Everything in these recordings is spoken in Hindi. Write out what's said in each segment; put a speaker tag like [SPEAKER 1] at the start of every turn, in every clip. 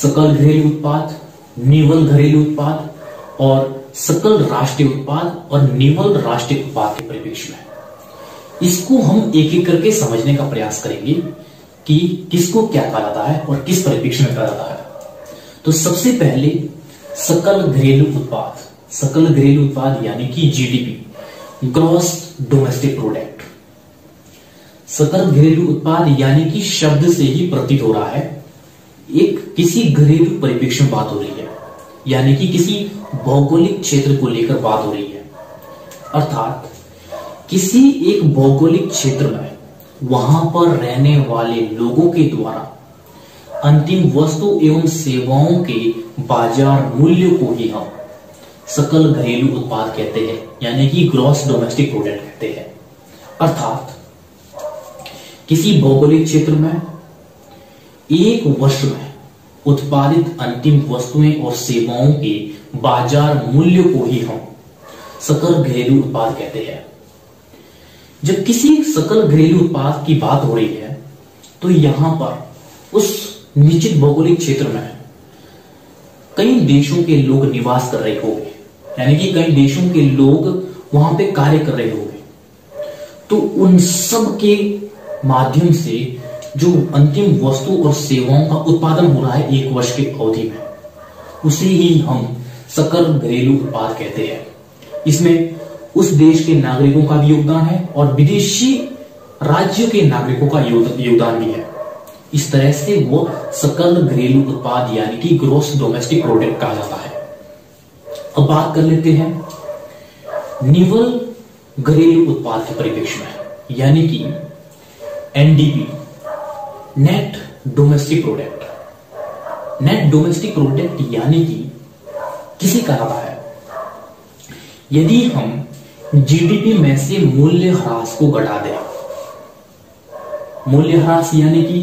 [SPEAKER 1] सकल घरेलू उत्पाद, निवल घरेलू उत्पाद और सकल राष्ट्रीय उत्पाद और निवल राष्ट्रीय उत्पाद के परिप्रेक्ष्य में। इसको हम एक एक करके समझने का प्रयास करेंगे कि किसको क्या कहा जाता है और किस परिप्रेक्ष्य में कहा जाता है। तो सबसे पहले सकल घरेलू उत्पाद, सकल घरेलू उत्पाद यानी कि जीडीपी, ग्रॉस डोमेस्टिक प्रोडक्ट। सकल घरेलू उत्पाद यानी कि शब्द से ही प्रतीत हो रहा है एक किसी घरेलू परिप्रेक्ष्य में बात हो रही है, यानी कि किसी भौगोलिक क्षेत्र को लेकर बात हो रही है। अर्थात किसी एक भौगोलिक क्षेत्र में वहां पर रहने वाले लोगों के द्वारा अंतिम वस्तु एवं सेवाओं के बाजार मूल्य को ही हम सकल घरेलू उत्पाद कहते हैं, यानी कि ग्रॉस डोमेस्टिक प्रोडक्ट कहते हैं। अर्थात किसी भौगोलिक क्षेत्र में एक वर्ष में उत्पादित अंतिम वस्तुएं और सेवाओं के बाजार मूल्य को ही हम सकल घरेलू उत्पाद कहते हैं। जब किसी सकल घरेलू उत्पाद की बात हो रही है तो यहां पर उस निश्चित भौगोलिक क्षेत्र में कई देशों के लोग निवास कर रहे होंगे, यानी कि कई देशों के लोग वहां पे कार्य कर रहे होंगे। तो उन सब के माध्यम से जो अंतिम वस्तु और सेवाओं का उत्पादन हो रहा है एक वर्ष की अवधि में, उसे ही हम सकल घरेलू उत्पाद कहते हैं। इसमें उस देश के नागरिकों का भी योगदान है और विदेशी राज्यों के नागरिकों का योगदान भी है। इस तरह से वो सकल घरेलू उत्पाद यानी कि ग्रॉस डोमेस्टिक प्रोडक्ट कहा जाता है। अब बात कर लेते हैं निवल घरेलू उत्पाद के परिप्रेक्ष्य में, यानी कि NDP, net domestic product. Net domestic product यानी कि किसे कहा जाता है यदि हम जीडीपी में से मूल्य ह्रास को घटा दें। मूल्य ह्रास यानी कि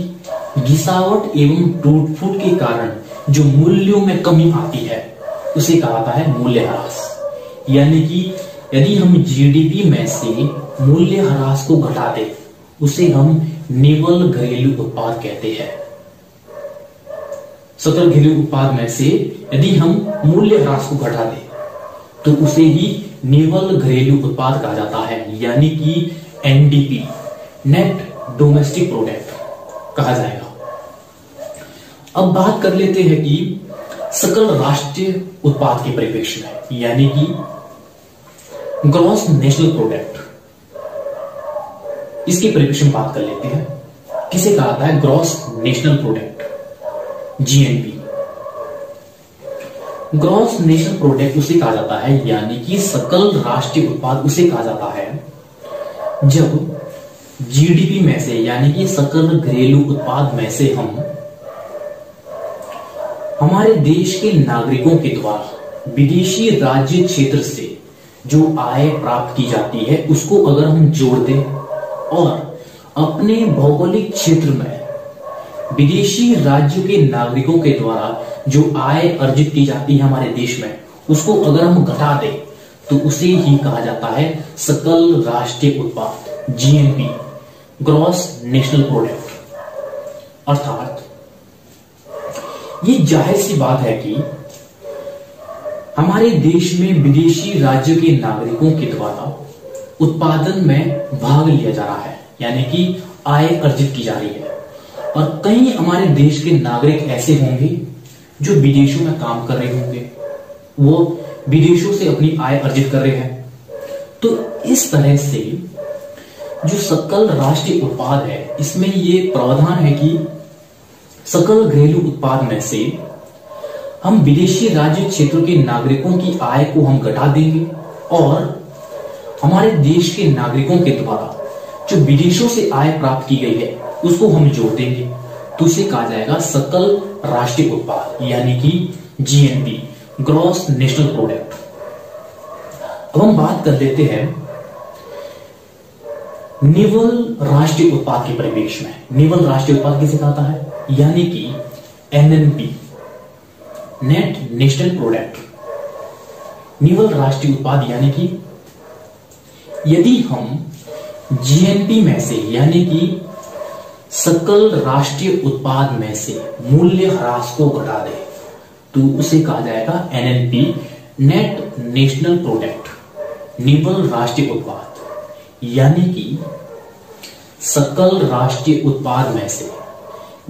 [SPEAKER 1] गिरावट एवं टूट फूट के कारण जो मूल्यों में कमी आती है उसे कहा जाता है मूल्य ह्रास। यानी कि यदि हम जीडीपी में से मूल्य ह्रास को घटा दें उसे हम निवल घरेलू उत्पाद कहते हैं। सकल घरेलू उत्पाद में से यदि हम मूल्य ह्रास को घटा दें तो उसे ही निवल घरेलू उत्पाद कहा जाता है, यानी कि एनडीपी, नेट डोमेस्टिक प्रोडक्ट कहा जाएगा। अब बात कर लेते हैं कि सकल राष्ट्रीय उत्पाद के परिप्रेक्ष्य में, यानी कि ग्रॉस नेशनल प्रोडक्ट, इसके परिप्रेक्ष्य में बात कर लेते हैं। किसे कहा जाता है gross national product, GNP. Gross national product उसे कहा जाता है, यानी कि सकल राष्ट्रीय उत्पाद उसे कहा जाता है जब जीडीपी में से, यानी कि सकल घरेलू उत्पाद में से हम हमारे देश के नागरिकों के द्वारा विदेशी राज्य क्षेत्र से जो आय प्राप्त की जाती है उसको अगर हम जोड़ दें और अपने भौगोलिक क्षेत्र में विदेशी राज्यों के नागरिकों के द्वारा जो आय अर्जित की जाती है हमारे देश में, उसको अगर हम घटा दें तो उसे ही कहा जाता है सकल राष्ट्रीय उत्पाद, जीएनपी, ग्रॉस नेशनल प्रोडक्ट। अर्थात ये जाहिर सी बात है कि हमारे देश में विदेशी राज्यों के नागरिकों के द्वारा उत्पादन में भाग लिया जा रहा है, यानी कि आय अर्जित की जा रही है। और कई हमारे देश के नागरिक ऐसे होंगे जो विदेशों में काम कर रहे होंगे, वो विदेशों से अपनी आय अर्जित कर रहे हैं। तो इस तरह से जो सकल राष्ट्रीय उत्पाद है इसमें ये प्रावधान है कि सकल घरेलू उत्पाद में से हम विदेशी राज्य क्षेत्रों के नागरिकों की आय को हम घटा देंगे और हमारे देश के नागरिकों के द्वारा जो विदेशों से आय प्राप्त की गई है उसको हम जोड़ देंगे, तो उसे कहा जाएगा सकल राष्ट्रीय उत्पाद, यानी कि जीएनपी, ग्रॉस नेशनल प्रोडक्ट। अब हम बात कर लेते हैं निवल राष्ट्रीय उत्पाद के परिप्रेक्ष्य में। निवल राष्ट्रीय उत्पाद किसे कहता है, यानी कि एनएनपी, नेट नेशनल प्रोडक्ट। निवल राष्ट्रीय उत्पाद यानी कि यदि हम जीएनपी में से, यानी कि सकल राष्ट्रीय उत्पाद में से मूल्य ह्रास को घटा दे तो उसे कहा जाएगा एनएनपी, नेट नेशनल प्रोडक्ट, निवल राष्ट्रीय उत्पाद। यानी कि सकल राष्ट्रीय उत्पाद में से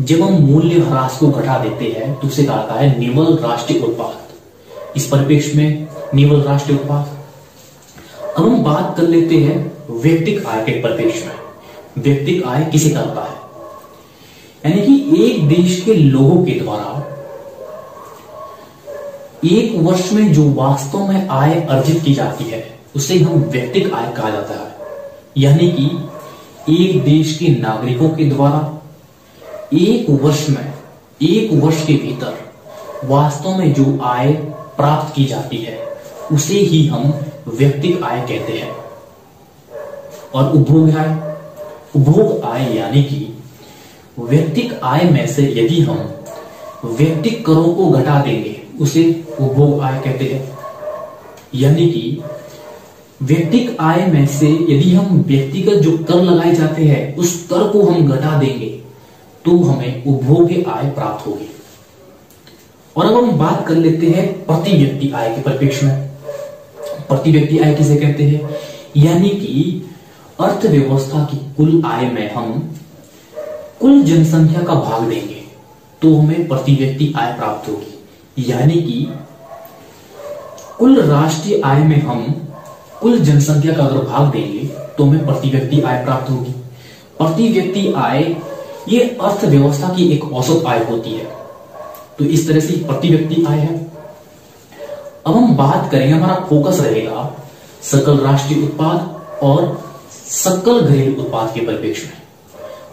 [SPEAKER 1] जब हम मूल्य ह्रास को घटा देते हैं तो उसे कहा है निवल राष्ट्रीय उत्पाद। इस परिप्रेक्ष्य में निवल राष्ट्रीय उत्पाद। अब हम बात कर लेते हैं व्यक्तिगत आय के परिप्रेक्ष्य में। व्यक्तिगत आय किसे कहता है? यानी कि एक देश के लोगों के द्वारा एक वर्ष में जो वास्तव में आय अर्जित की जाती है उसे हम व्यक्तिगत आय कहा जाता है। यानी कि एक देश के नागरिकों के द्वारा एक वर्ष के भीतर वास्तव में जो आय प्राप्त की जाती है उसे ही हम व्यक्तिगत आय कहते हैं। और उपभोग आय यानी कि व्यक्तिगत आय में से यदि हम व्यक्तिगत करों को घटा देंगे उसे उपभोग आय कहते हैं। यानी कि व्यक्तिगत आय में से यदि हम व्यक्तिगत जो कर लगाए जाते हैं उस कर को हम घटा देंगे तो हमें उपभोग्य आय प्राप्त होगी। और अब हम बात कर लेते हैं प्रति व्यक्ति आय के परिप्रेक्ष्य में। प्रति व्यक्ति आय किसे कहते हैं? यानी कि अर्थव्यवस्था की कुल आय में हम कुल जनसंख्या का भाग देंगे तो हमें प्रति व्यक्ति आय प्राप्त होगी। यानी कि कुल राष्ट्रीय आय में हम कुल जनसंख्या का अगर भाग देंगे तो हमें प्रति व्यक्ति आय प्राप्त होगी। प्रति व्यक्ति आय ये अर्थव्यवस्था की एक औसत आय होती है। तो इस तरह से प्रति व्यक्ति आय है। अब हम बात करेंगे, हमारा फोकस रहेगा सकल राष्ट्रीय उत्पाद और सकल घरेलू उत्पाद के परिप्रेक्ष्य में।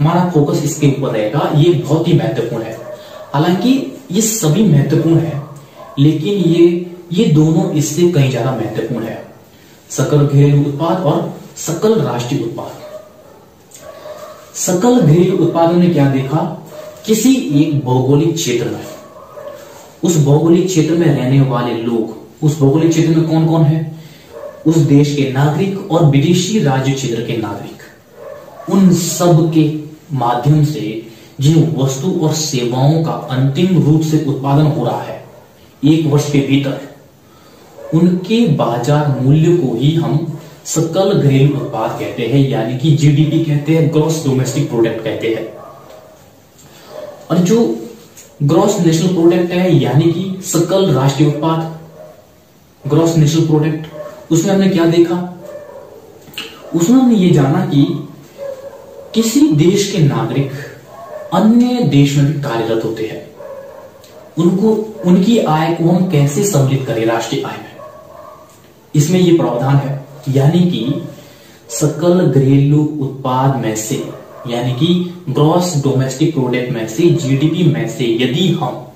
[SPEAKER 1] हमारा फोकस इसके ऊपर रहेगा। ये बहुत ही महत्वपूर्ण है। हालांकि ये सभी महत्वपूर्ण है लेकिन ये दोनों इससे कहीं ज्यादा महत्वपूर्ण है, सकल घरेलू उत्पाद और सकल राष्ट्रीय उत्पाद। सकल घरेलू उत्पादों ने क्या देखा? किसी एक भौगोलिक क्षेत्र में, उस भौगोलिक क्षेत्र में रहने वाले लोग, उस भौगोलिक क्षेत्र में कौन कौन है? उस देश के नागरिक और विदेशी राज्य क्षेत्र के नागरिक, उन सब के माध्यम से जिन वस्तु और सेवाओं का अंतिम रूप से उत्पादन हो रहा है एक वर्ष के भीतर, उनके बाजार मूल्य को ही हम सकल घरेलू उत्पाद कहते हैं। यानी कि जीडीपी कहते हैं, ग्रॉस डोमेस्टिक प्रोडक्ट कहते हैं। और जो ग्रॉस नेशनल प्रोडक्ट है यानी कि सकल राष्ट्रीय उत्पाद, ग्रॉस नेशनल प्रोडक्ट, उसमें हमने क्या देखा? उसमें हमने ये जाना कि किसी देश के नागरिक अन्य देश में भी कार्यरत होते हैं, उनकी आय को हम कैसे सम्मिलित करें राष्ट्रीय आय में, इसमें ये प्रावधान है। यानी कि सकल घरेलू उत्पाद में से, यानी कि ग्रॉस डोमेस्टिक प्रोडक्ट में से, जीडीपी में से यदि हम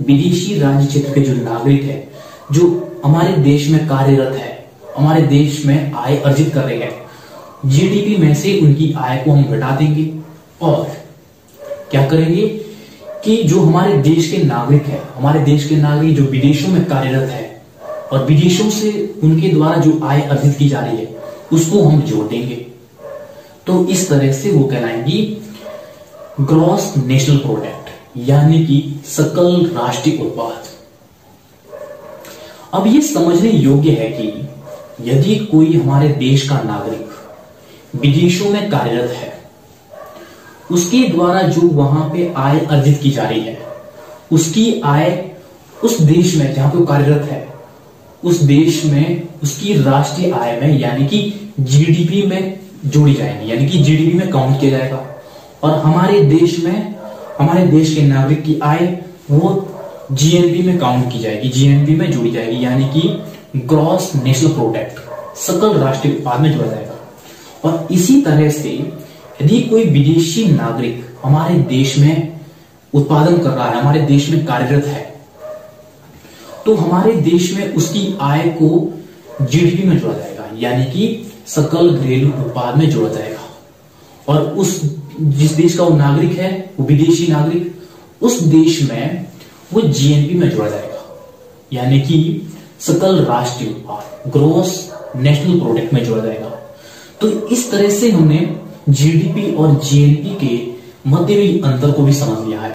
[SPEAKER 1] विदेशी राज्य क्षेत्र के जो नागरिक है, जो हमारे देश में कार्यरत है, हमारे देश में आय अर्जित कर रहे हैं, जीडीपी में से उनकी आय को हम घटा देंगे और क्या करेंगे कि जो हमारे देश के नागरिक है, हमारे देश के नागरिक जो विदेशों में कार्यरत है और विदेशों से उनके द्वारा जो आय अर्जित की जा रही है उसको हम जोड़ देंगे। तो इस तरह से वो कहलाएंगी ग्रॉस नेशनल प्रोडक्ट, यानी कि सकल राष्ट्रीय उत्पाद। अब ये समझने योग्य है कि यदि कोई हमारे देश का नागरिक विदेशों में कार्यरत है, उसके द्वारा जो वहां पे आय अर्जित की जा रही है, उसकी आय उस देश में जहां पे वो कार्यरत है उस देश में उसकी राष्ट्रीय आय में यानी कि जीडीपी में जोड़ी जाएगी, यानी कि जीडीपी में काउंट किया जाएगा। और हमारे देश में, हमारे देश के नागरिक की आय वो जीएनपी में काउंट की जाएगी, जीएनपी में जोड़ी जाएगी, यानी कि ग्रॉस नेशनल प्रोडक्ट, सकल राष्ट्रीय उत्पाद में जोड़ा जाएगा। और इसी तरह से यदि कोई विदेशी नागरिक हमारे देश में उत्पादन कर रहा है, हमारे देश में कार्यरत है, तो हमारे देश में उसकी आय को जीडीपी में जोड़ा जाएगा, यानी कि सकल घरेलू उत्पाद में जोड़ा जाएगा। और उस जिस देश का वो नागरिक है, वो विदेशी नागरिक, उस देश में वो जीएनपी में जोड़ा जाएगा, यानी कि सकल राष्ट्रीय उत्पाद, ग्रॉस नेशनल प्रोडक्ट में जोड़ा जाएगा। तो इस तरह से हमने जीडीपी और जीएनपी के मध्य में अंतर को भी समझ लिया है।